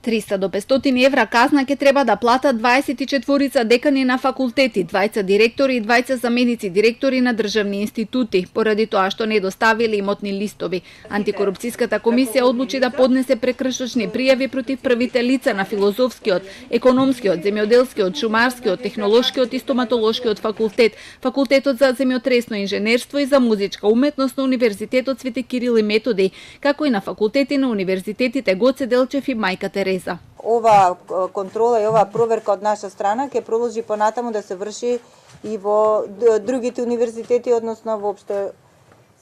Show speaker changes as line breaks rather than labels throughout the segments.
300 до 500 евра казна ќе треба да платат 24 декани на факултети, 2 директори и 2 заменици директори на државни институти, поради тоа што не доставиле имотни листови. Антикорупцијската комисија одлучи да поднесе прекршочни пријави против првите лица на филозофскиот, економскиот, земјоделскиот, шумарскиот, технолошкиот и стоматолошкиот факултет, факултетот за земјотресно инженерство и за музичка уметност на Универзитетот Свети Кирил и Методиј, како и на факултети на универзитетите Гоце Делчев и Мајка Тереза.
Ова контрола и ова проверка од наша страна ќе продолжи понатаму да се врши и во другите универзитети, односно воопшто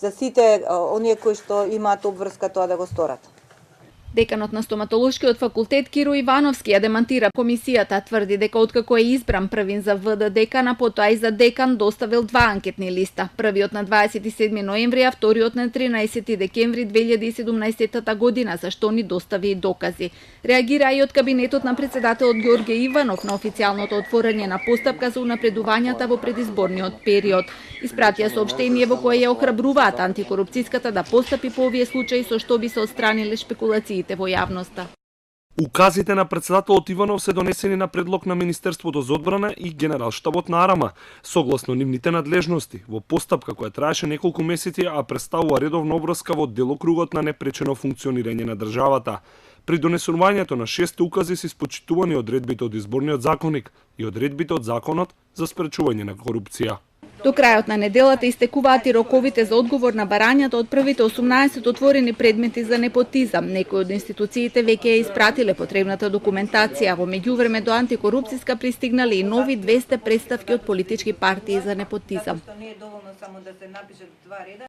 за сите оние кои што имаат обврска тоа да го сторат.
Деканот на стоматолошкиот факултет Киро Ивановски ја демантира комисијата, тврди дека откако е избран првин за ВД декана, потоа и за декан доставил 2 анкетни листа. Првиот на 27 ноември, а вториот на 13 декември 2017 година, за што ни достави и докази. Реагира и од кабинетот на председателот Ѓорѓе Иванов на официјалното отворање на постапка за унапредувањата во предизборниот период. Испратија соопштение во кое ја охрабруваат антикорупцијската да постапи по овие случаи со што би се отстраниле шпекулациите во јавноста.
Указите на председателот Иванов се донесени на предлог на Министерството за одбрана и Генералштабот на Арама, согласно нивните надлежности, во постапка која траеше неколку месеци, а представува редовна обврска во делокругот на непречено функционирање на државата. При донесувањето на 6 укази се испочитувани одредбите од изборниот законник и одредбите од законот за спречување на корупција.
До крајот на неделата истекуваат и роковите за одговор на барањата од првите 18 отворени предмети за непотизам. Некои од институциите веќе ја испратиле потребната документација. Во меѓувреме до антикорупцијска пристигнале и нови 200 представки од политички партии за непотизам.